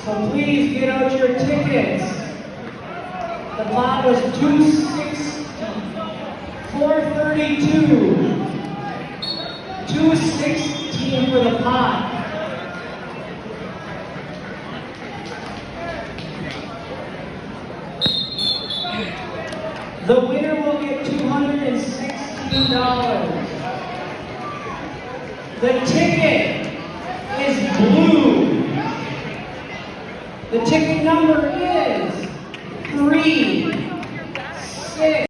So please get out your tickets. The pot was 260, 432, 216 for the pot. The winner will get $216. The ticket is blue. The ticket number is 3, 6.